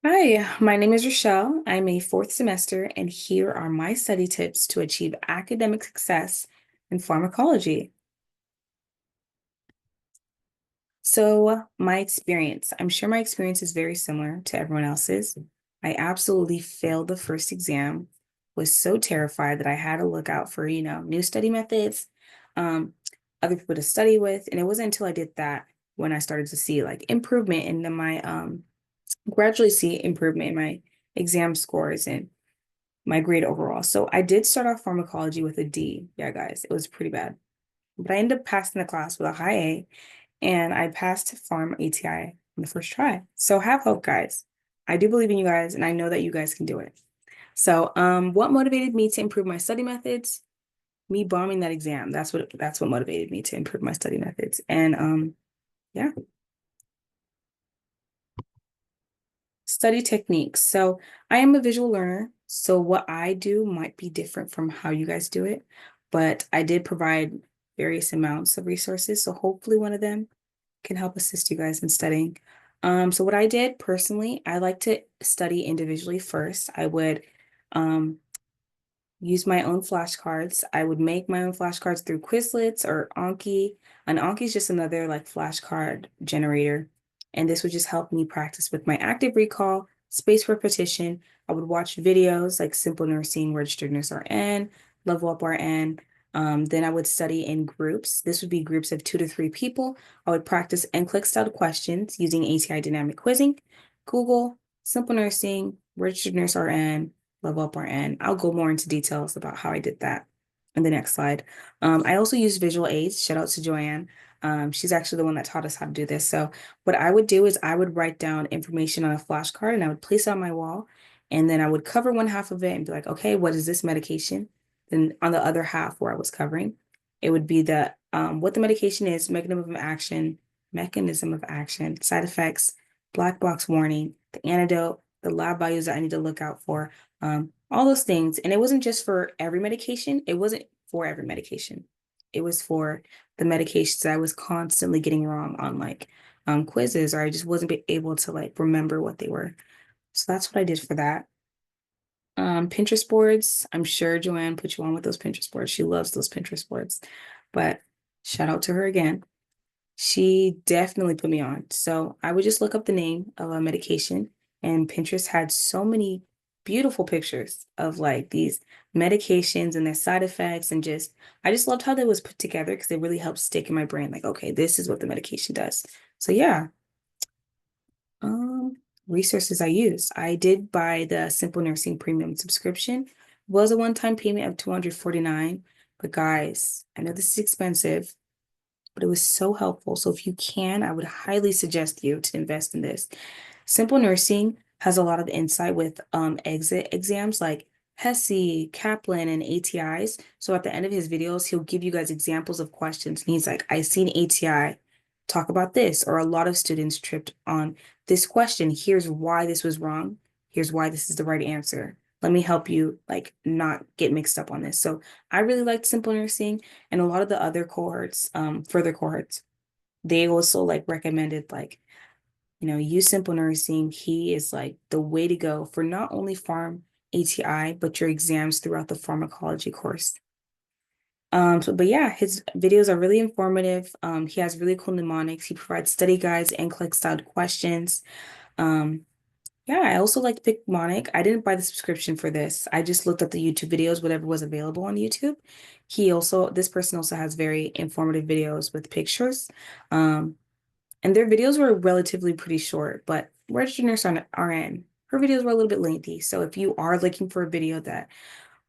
Hi, my name is Rochelle. I'm a fourth semester, and here are my study tips to achieve academic success in pharmacology. So, my experience, I'm sure my experience is very similar to everyone else's. I absolutely failed the first exam, was so terrified that I had to look out for, new study methods, um, other people to study with. And it wasn't until I did that when I started to see like improvement in my gradually see improvement in my exam scores and my grade overall. So I did start off pharmacology with a D. Yeah, guys, it was pretty bad. But I ended up passing the class with a high A, and I passed Pharm ATI on the first try. So have hope, guys. I do believe in you guys, and I know that you guys can do it. So, what motivated me to improve my study methods? Me bombing that exam. That's what motivated me to improve my study methods. And yeah. Study techniques. So I am a visual learner. So what I do might be different from how you guys do it, but I did provide various amounts of resources. So hopefully one of them can help assist you guys in studying. So what I did personally, I like to study individually first. I would um, use my own flashcards. I would make my own flashcards through Quizlets or Anki. And Anki is just another like flashcard generator. And this would just help me practice with my active recall, spaced repetition. I would watch videos like Simple Nursing, Registered Nurse RN, Level Up RN. Then I would study in groups. This would be groups of 2 to 3 people. I would practice NCLEX style questions using ATI dynamic quizzing, Google, Simple Nursing, Registered Nurse RN, Level Up RN. I'll go more into details about how I did that in the next slide. I also use visual aids. Shout out to Joanne. She's actually the one that taught us how to do this. So what I would do is I would write down information on a flashcard and I would place it on my wall. And then I would cover one half of it and be like, okay, what is this medication? Then on the other half where I was covering, it would be the what the medication is, mechanism of action, side effects, black box warning, the antidote, the lab values that I need to look out for, all those things. And it wasn't just for every medication. It wasn't for every medication. It was for the medications that I was constantly getting wrong on like quizzes, or I just wasn't able to like remember what they were. So that's what I did for that. Pinterest boards. I'm sure Joanne put you on with those Pinterest boards. She loves those Pinterest boards. But shout out to her again. She definitely put me on. So I would just look up the name of a medication, and Pinterest had so many beautiful pictures of like these medications and their side effects, and just I just loved how they was put together because it really helped stick in my brain. Like, okay, this is what the medication does. So yeah, um, resources I used. I did buy the Simple Nursing Premium subscription. It was a one-time payment of 249, but guys, I know this is expensive, but it was so helpful. So if you can, I would highly suggest you to invest in this. Simple Nursing has a lot of insight with exit exams like HESI, Kaplan, and ATIs. So at the end of his videos, he'll give you guys examples of questions. And he's like, I seen ATI talk about this, or a lot of students tripped on this question. Here's why this was wrong. Here's why this is the right answer. Let me help you like not get mixed up on this. So I really liked Simple Nursing, and a lot of the other cohorts, further cohorts, they also like recommended like, use Simple Nursing. He is like the way to go for not only Pharm ATI, but your exams throughout the pharmacology course. But yeah, his videos are really informative. He has really cool mnemonics. He provides study guides and click styled questions. Um, yeah, I also like Picmonic. I didn't buy the subscription for this. I just looked at the YouTube videos, whatever was available on YouTube. This person also has very informative videos with pictures. Um, and their videos were relatively pretty short, but Registered Nurse RN, her videos were a little bit lengthy. So if you are looking for a video that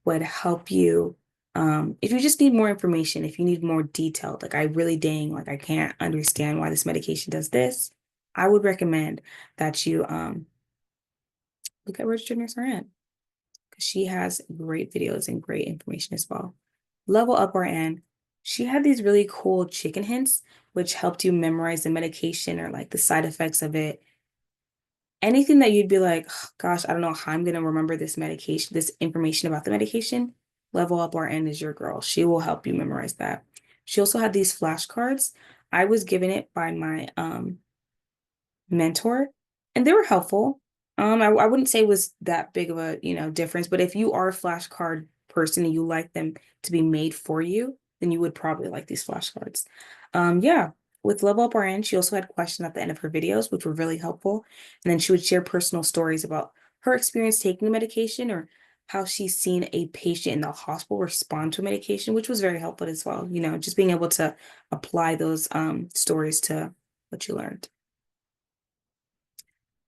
would help you, if you just need more information, if you need more detailed, like I really dang, like I can't understand why this medication does this, I would recommend that you look at Registered Nurse RN because she has great videos and great information as well. Level Up RN, she had these really cool chicken hints, which helped you memorize the medication or like the side effects of it. Anything that you'd be like, "Oh, gosh, I don't know how I'm going to remember this medication, this information about the medication. Level Up RN is your girl. She will help you memorize that. She also had these flashcards. I was given it by my mentor, and they were helpful. I wouldn't say it was that big of a, difference, but if you are a flashcard person and you like them to be made for you, then you would probably like these flashcards. Yeah, with Level Up RN, she also had questions at the end of her videos, which were really helpful. And then she would share personal stories about her experience taking the medication or how she's seen a patient in the hospital respond to a medication, which was very helpful as well. Just being able to apply those stories to what you learned.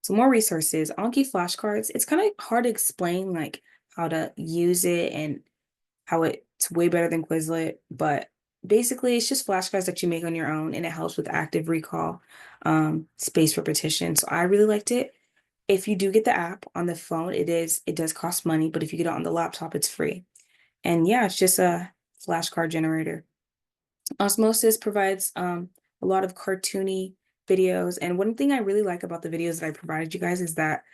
So more resources, Anki flashcards. It's kind of hard to explain like how to use it and how it's way better than Quizlet, but basically it's just flashcards that you make on your own and it helps with active recall, spaced repetition. So I really liked it. If you do get the app on the phone, it does cost money, but if you get it on the laptop, it's free. And yeah, it's just a flashcard generator. Osmosis provides a lot of cartoony videos. And one thing I really like about the videos that I provided you guys is that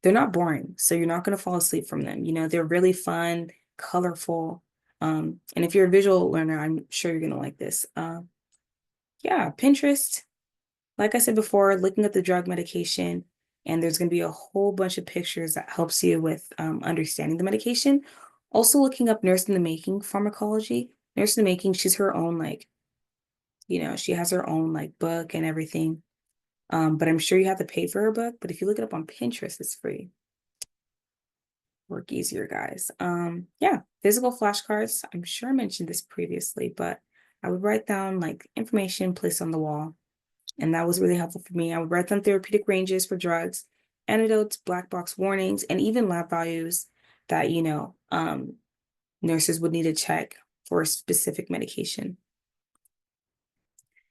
they're not boring. So you're not going to fall asleep from them. They're really fun, colorful. And if you're a visual learner, I'm sure you're going to like this. Yeah, Pinterest, like I said before, looking at the drug medication, and there's going to be a whole bunch of pictures that helps you with understanding the medication. Also looking up Nurse in the Making Pharmacology. Nurse in the Making, she's her own like she has her own like book and everything. But I'm sure you have to pay for her book. But if you look it up on Pinterest, it's free. Work easier, guys. Yeah, physical flashcards. I'm sure I mentioned this previously, but I would write down like information placed on the wall. And that was really helpful for me. I would write down therapeutic ranges for drugs, antidotes, black box warnings, and even lab values that, nurses would need to check for a specific medication.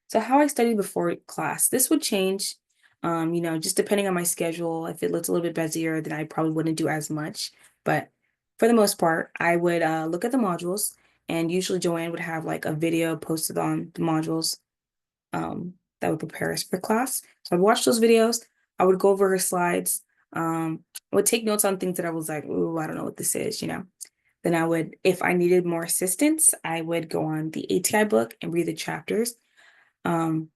So how I studied before class, this would change, just depending on my schedule. If it looks a little bit busier, then I probably wouldn't do as much. But for the most part, I would look at the modules, and usually Joanne would have like a video posted on the modules that would prepare us for class. So I'd watch those videos. I would go over her slides. I would take notes on things that I was like, "Ooh, I don't know what this is." Then I would, if I needed more assistance, I would go on the ATI book and read the chapters. Um,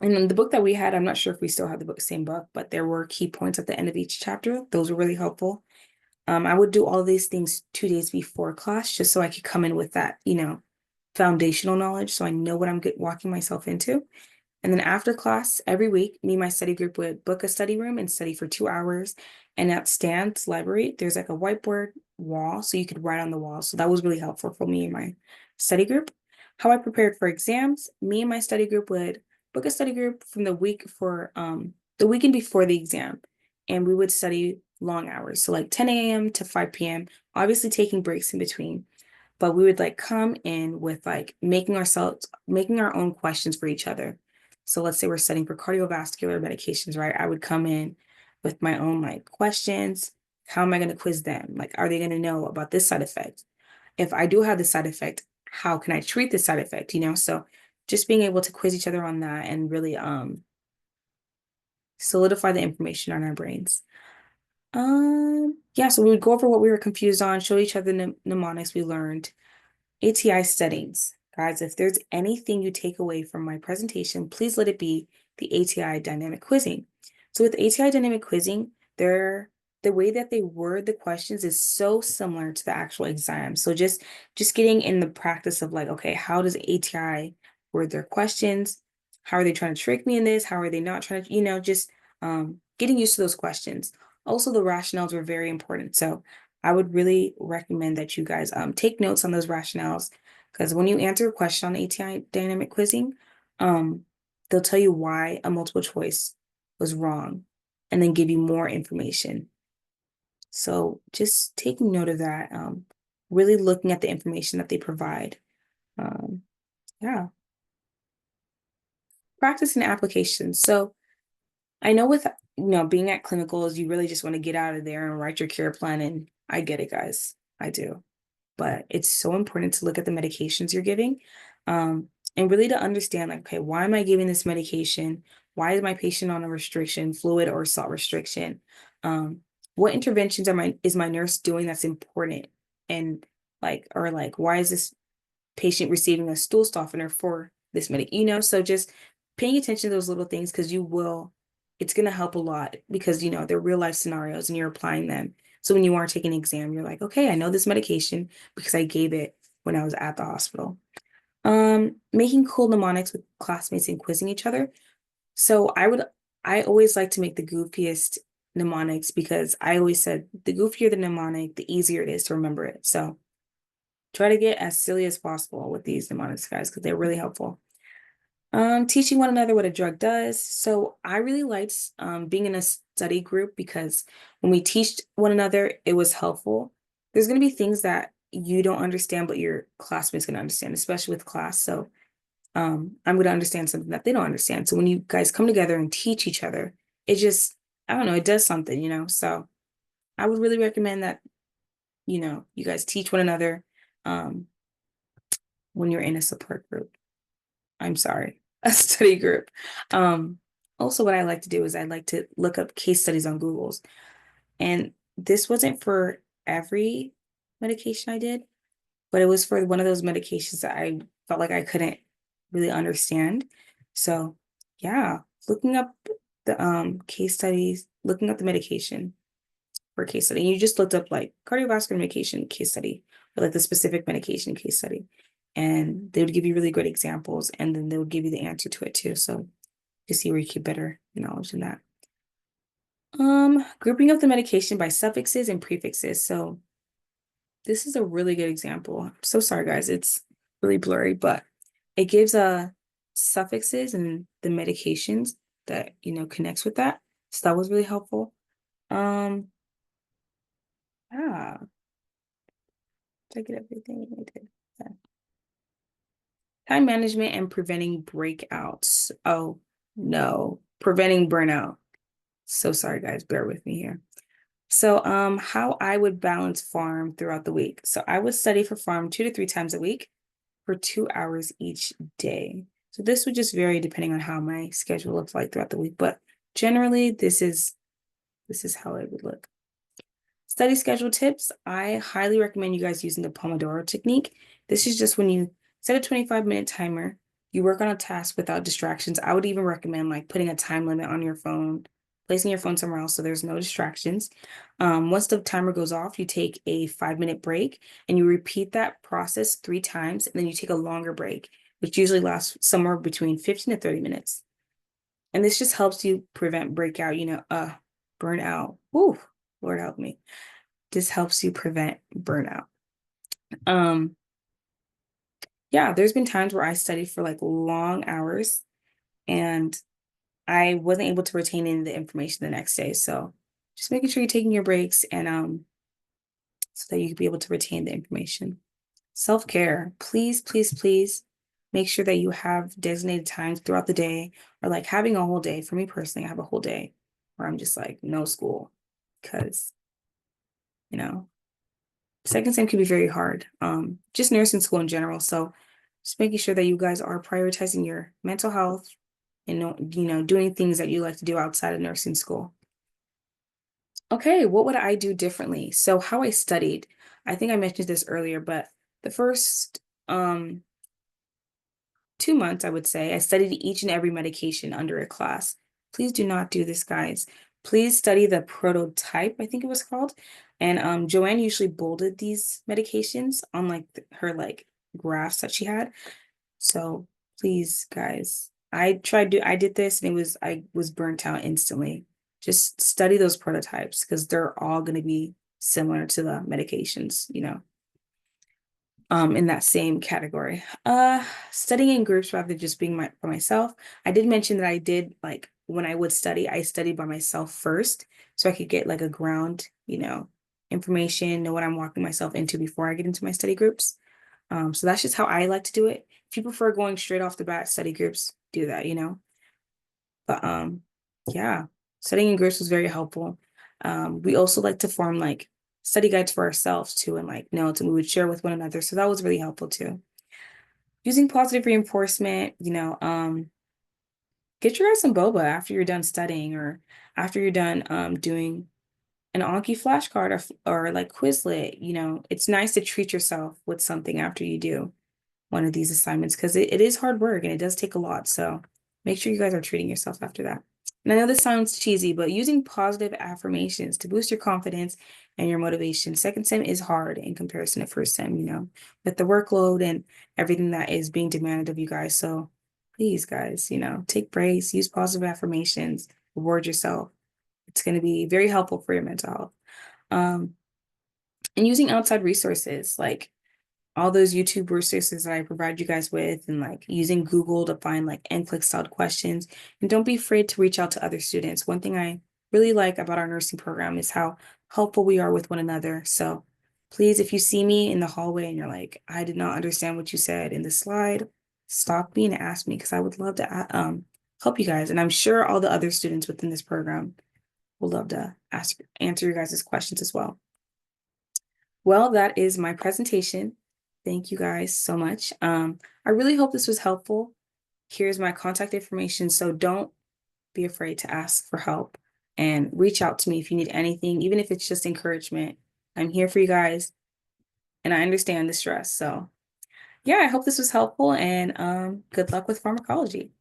and then the book that we had, I'm not sure if we still have the same book, but there were key points at the end of each chapter. Those were really helpful. I would do all these things 2 days before class just so I could come in with that, foundational knowledge so I know what I'm walking myself into. And then after class, every week, me and my study group would book a study room and study for 2 hours. And at Stan's library, there's like a whiteboard wall, so you could write on the wall. So that was really helpful for me and my study group. How I prepared for exams, me and my study group would book a study group from the weekend before the exam. And we would study long hours. So like 10 a.m. to 5 p.m., obviously taking breaks in between, but we would like come in with like making our own questions for each other. So let's say we're studying for cardiovascular medications, right? I would come in with my own like questions. How am I going to quiz them? Like, are they going to know about this side effect? If I do have this side effect, how can I treat this side effect? So just being able to quiz each other on that and really solidify the information on our brains. Yeah, so we would go over what we were confused on, show each other the mnemonics we learned. ATI settings. Guys, if there's anything you take away from my presentation, please let it be the ATI dynamic quizzing. So with ATI dynamic quizzing, the way that they word the questions is so similar to the actual exam. So just getting in the practice of like, okay, how does ATI word their questions? How are they trying to trick me in this? How are they not trying to, just getting used to those questions. Also, the rationales were very important. So I would really recommend that you guys take notes on those rationales, because when you answer a question on ATI dynamic quizzing, they'll tell you why a multiple choice was wrong and then give you more information. So just taking note of that, really looking at the information that they provide. Um, yeah. Practice and application. So I know with being at clinicals, you really just want to get out of there and write your care plan. And I get it, guys. I do. But it's so important to look at the medications you're giving, and really to understand, like, okay, why am I giving this medication? Why is my patient on a restriction, fluid or salt restriction? What interventions is my nurse doing that's important? And like, why is this patient receiving a stool softener for this medic? So just paying attention to those little things, because you will it's going to help a lot because, they're real life scenarios and you're applying them. So when you are taking an exam, you're like, okay, I know this medication because I gave it when I was at the hospital. Making cool mnemonics with classmates and quizzing each other. So I always like to make the goofiest mnemonics because I always said the goofier the mnemonic, the easier it is to remember it. So try to get as silly as possible with these mnemonics, guys, because they're really helpful. Teaching one another what a drug does. So I really liked being in a study group because when we teach one another, it was helpful. There's going to be things that you don't understand, but your classmates can understand, especially with class. So I'm going to understand something that they don't understand. So when you guys come together and teach each other, it just, I don't know, it does something. So I would really recommend that, you guys teach one another um, when you're in a support group. I'm sorry, a study group. Um, Also, what I like to do is I like to look up case studies on Google's. And this wasn't for every medication I did, but it was for one of those medications that I felt like I couldn't really understand. So, yeah, looking up the case studies, looking up the medication for a case study. And you just looked up like cardiovascular medication case study or like the specific medication case study. And they would give you really great examples and then they would give you the answer to it too. So you see where you get better knowledge in that. Grouping up the medication by suffixes and prefixes. So this is a really good example. I'm so sorry, guys. It's really blurry, but it gives suffixes and the medications that connects with that. So that was really helpful. Um, yeah, did I get everything I did? Yeah. Time management and preventing breakouts. Oh no, preventing burnout. So sorry, guys. Bear with me here. So, how I would balance Pharm throughout the week. So I would study for Pharm 2 to 3 times a week for 2 hours each day. So this would just vary depending on how my schedule looks like throughout the week. But generally, this is how it would look. Study schedule tips. I highly recommend you guys using the Pomodoro technique. This is just when you set a 25-minute timer, you work on a task without distractions. I would even recommend like putting a time limit on your phone, placing your phone somewhere else so there's no distractions. Once the timer goes off, you take a 5-minute break and you repeat that process 3 times, and then you take a longer break, which usually lasts somewhere between 15 to 30 minutes. And this just helps you prevent breakout, burnout. Ooh, Lord help me. This helps you prevent burnout. Um, yeah, there's been times where I studied for like long hours and I wasn't able to retain any of the information the next day. So just making sure you're taking your breaks and so that you can be able to retain the information. Self-care, please, please, please make sure that you have designated times throughout the day or like having a whole day. For me personally, I have a whole day where I'm just like no school because, you know, second sem can be very hard. Just nursing school in general. So just making sure that you guys are prioritizing your mental health and doing things that you like to do outside of nursing school. Okay, what would I do differently? So how I studied, I think I mentioned this earlier, but the first 2 months, I would say, I studied each and every medication under a class. Please do not do this, guys. Please study the prototype, I think it was called. And Joanne usually bolded these medications on like her like graphs that she had. So please, guys, I did this and I was burnt out instantly. Just study those prototypes because they're all going to be similar to the medications. In that same category. Studying in groups rather than just being by myself. I did mention that I did like when I would study, I studied by myself first so I could get like a ground, information, know what I'm walking myself into before I get into my study groups. So that's just how I like to do it. If you prefer going straight off the bat, study groups, do that. But yeah, studying in groups was very helpful. We also like to form like study guides for ourselves too, and like notes, and we would share with one another. So that was really helpful too. Using positive reinforcement, get your guys some boba after you're done studying or after you're done doing an Anki flashcard or like Quizlet. It's nice to treat yourself with something after you do one of these assignments because it is hard work and it does take a lot. So make sure you guys are treating yourself after that. And I know this sounds cheesy, but using positive affirmations to boost your confidence and your motivation. Second sem is hard in comparison to first sem, with the workload and everything that is being demanded of you guys. So please, guys, take breaks, use positive affirmations, reward yourself. It's going to be very helpful for your mental health. Um, and using outside resources like all those YouTube resources that I provide you guys with, and like using Google to find like NCLEX style questions. And don't be afraid to reach out to other students. One thing I really like about our nursing program is how helpful we are with one another. So please, if you see me in the hallway and you're like, I did not understand what you said in the slide, stop me and ask me, because I would love to help you guys. And I'm sure all the other students within this program will love to answer your guys' questions as well. Well, that is my presentation. Thank you guys so much. I really hope this was helpful. Here's my contact information, so don't be afraid to ask for help and reach out to me if you need anything, even if it's just encouragement. I'm here for you guys, and I understand the stress. So yeah, I hope this was helpful, and good luck with pharmacology.